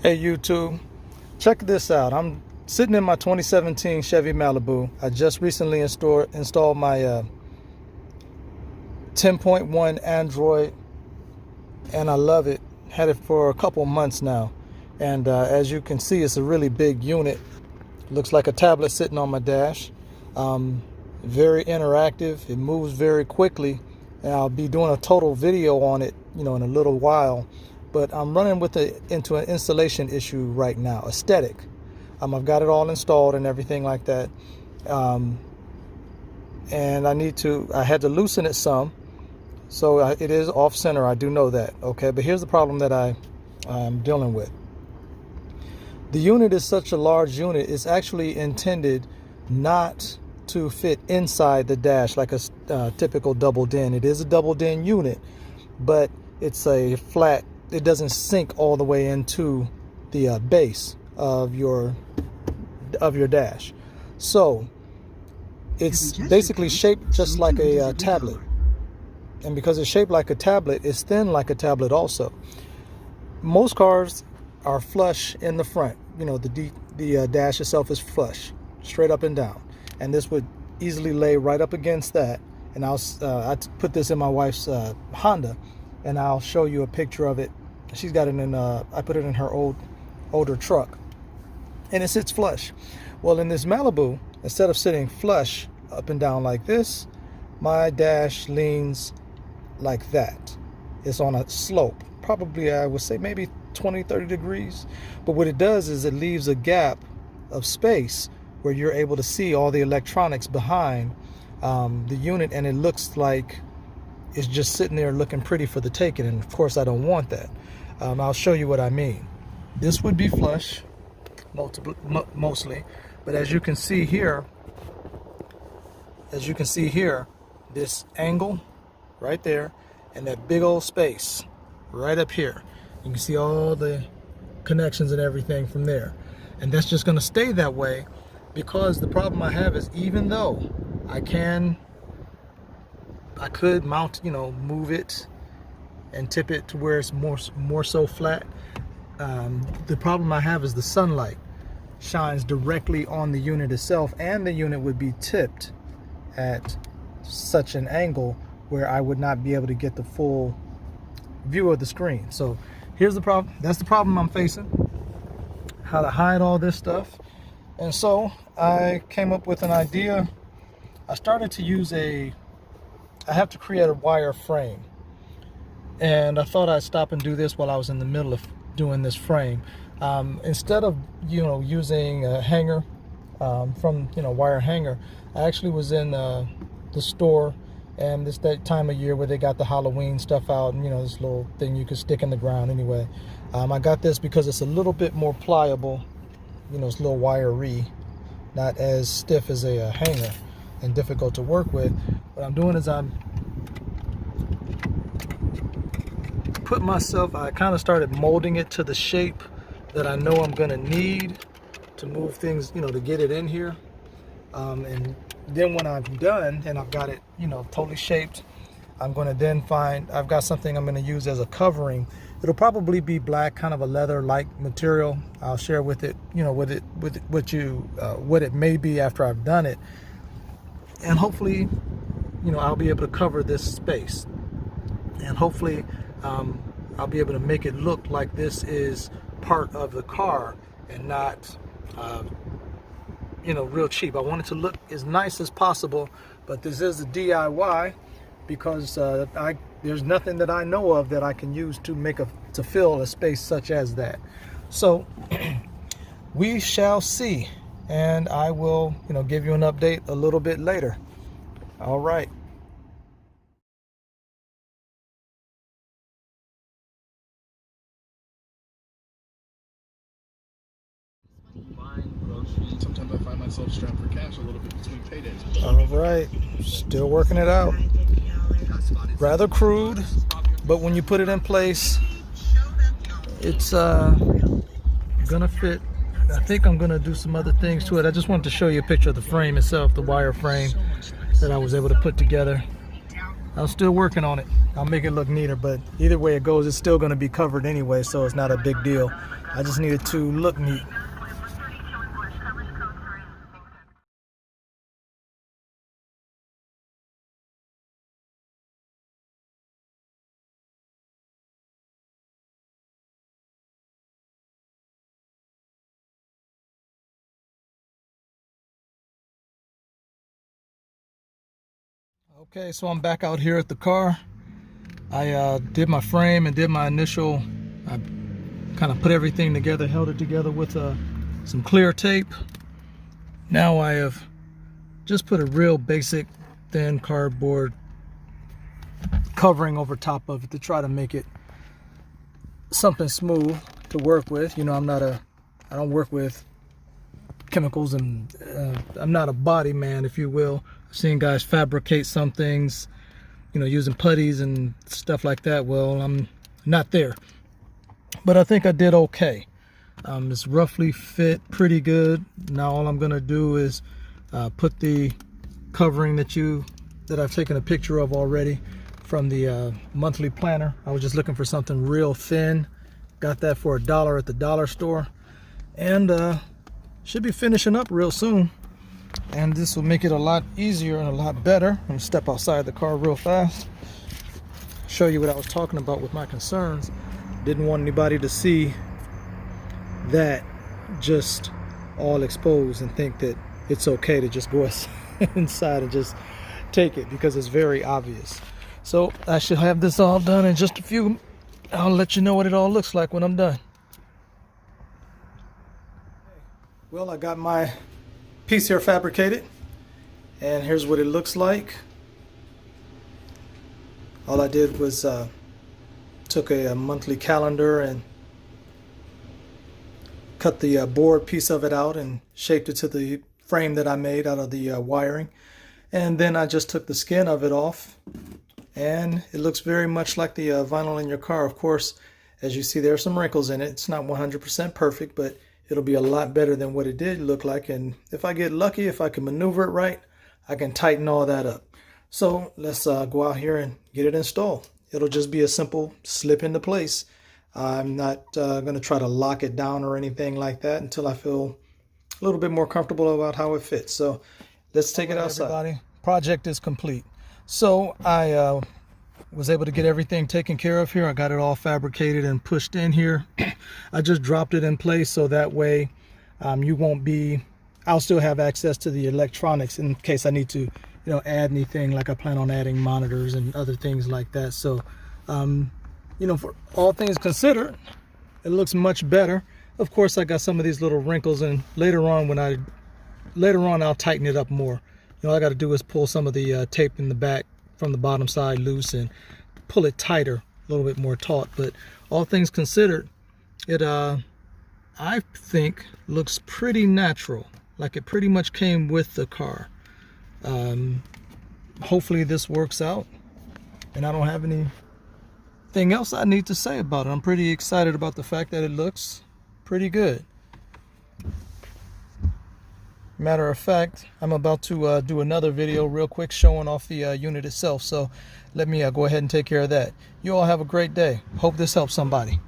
Hey YouTube, check this out. I'm sitting in my 2017 Chevy Malibu. I just recently installed my 10.1 Android, and I love it. Had it for a couple months now, and as you can see, it's a really big unit. Looks like a tablet sitting on my dash. Very interactive. It moves very quickly, and I'll be doing a total video on it, in a little while. But I'm running into an installation issue right now, aesthetic. I've got it all installed and everything like that. And I had to loosen it some. So it is off center, I do know that, okay? But here's the problem that I'm dealing with. The unit is such a large unit, it's actually intended not to fit inside the dash like a typical double den. It is a double den unit, but it's a flat. It doesn't sink all the way into the base of your dash. So it's basically shaped just like a tablet. And because it's shaped like a tablet, it's thin like a tablet also. Most cars are flush in the front. The dash itself is flush, straight up and down. And this would easily lay right up against that. And I put this in my wife's Honda, and I'll show you a picture of it. She's got it in, I put it in her older truck, and it sits flush. Well, in this Malibu, instead of sitting flush up and down like this, my dash leans like that. It's on a slope, probably I would say maybe 20-30 degrees. But what it does is it leaves a gap of space where you're able to see all the electronics behind the unit, and it looks like it's just sitting there looking pretty for the taking. And of course I don't want that. I'll show you what I mean. This would be flush mostly, but as you can see here, this angle right there, and that big old space right up here, you can see all the connections and everything from there. And that's just going to stay that way, because the problem I have is, even though I could mount, move it and tip it to where it's more so flat, the problem I have is the sunlight shines directly on the unit itself, and the unit would be tipped at such an angle where I would not be able to get the full view of the screen. So here's the problem. That's the problem I'm facing, how to hide all this stuff. And so I came up with an idea. I started to use I have to create a wire frame, and I thought I'd stop and do this while I was in the middle of doing this frame. Instead of using a hanger from wire hanger, I actually was in the store, and it's that time of year where they got the Halloween stuff out, and this little thing you could stick in the ground anyway. I got this because it's a little bit more pliable, it's a little wiry, not as stiff as a hanger and difficult to work with. What I'm doing is I kind of started molding it to the shape that I know I'm gonna need to move things, to get it in here. And then when I'm done and I've got it, totally shaped, I'm gonna then I've got something I'm gonna use as a covering. It'll probably be black, kind of a leather-like material. I'll share with it, what it may be after I've done it. And hopefully, I'll be able to cover this space. And hopefully, I'll be able to make it look like this is part of the car and not, real cheap. I want it to look as nice as possible, but this is a DIY because there's nothing that I know of that I can use to fill a space such as that. So we shall see, and I will, give you an update a little bit later. All right. Sometimes I find myself strapped for cash a little bit between paydays. All right, still working it out. Rather crude, but when you put it in place, it's gonna fit. I think I'm gonna do some other things to it. I just wanted to show you a picture of the frame itself, the wire frame that I was able to put together. I'm still working on it. I'll make it look neater, but either way it goes, it's still going to be covered anyway, so it's not a big deal. I just needed to look neat. Okay, so I'm back out here at the car. I did my frame and did my initial, I kind of put everything together, held it together with some clear tape. Now I have just put a real basic thin cardboard covering over top of it to try to make it something smooth to work with. You know, I don't work with chemicals, and I'm not a body man, if you will. I've seen guys fabricate some things, you know, using putties and stuff like that. Well, I'm not there, but I think I did okay. It's roughly fit pretty good. Now all I'm gonna do is put the covering that I've taken a picture of already from the monthly planner. I was just looking for something real thin. Got that for $1 at the dollar store, and should be finishing up real soon. And this will make it a lot easier and a lot better. I'm gonna step outside the car real fast, show you what I was talking about with my concerns. Didn't want anybody to see that just all exposed and think that it's okay to just go inside and just take it, because it's very obvious. So I should have this all done in just a few. I'll let you know what it all looks like when I'm done. Well, I got my piece here fabricated, and here's what it looks like. All I did was took a monthly calendar and cut the board piece of it out and shaped it to the frame that I made out of the wiring, and then I just took the skin of it off, and it looks very much like the vinyl in your car. Of course, as you see, there are some wrinkles in it. It's not 100% perfect, but it'll be a lot better than what it did look like. And if I get lucky, if I can maneuver it right, I can tighten all that up. So let's go out here and get it installed. It'll just be a simple slip into place. I'm not going to try to lock it down or anything like that until I feel a little bit more comfortable about how it fits. So let's take it outside. Everybody, project is complete. So I was able to get everything taken care of here. I got it all fabricated and pushed in here. I just dropped it in place so that way I'll still have access to the electronics in case I need to, you know, add anything. Like I plan on adding monitors and other things like that. So, you know, for all things considered, it looks much better. Of course, I got some of these little wrinkles, and later on I'll tighten it up more. You know, all I got to do is pull some of the tape in the back from the bottom side loose and pull it tighter, a little bit more taut. But all things considered, it I think looks pretty natural, like it pretty much came with the car. Hopefully this works out, and I don't have anything else I need to say about it. I'm pretty excited about the fact that it looks pretty good. Matter of fact, I'm about to do another video real quick showing off the unit itself. So let me go ahead and take care of that. You all have a great day. Hope this helps somebody.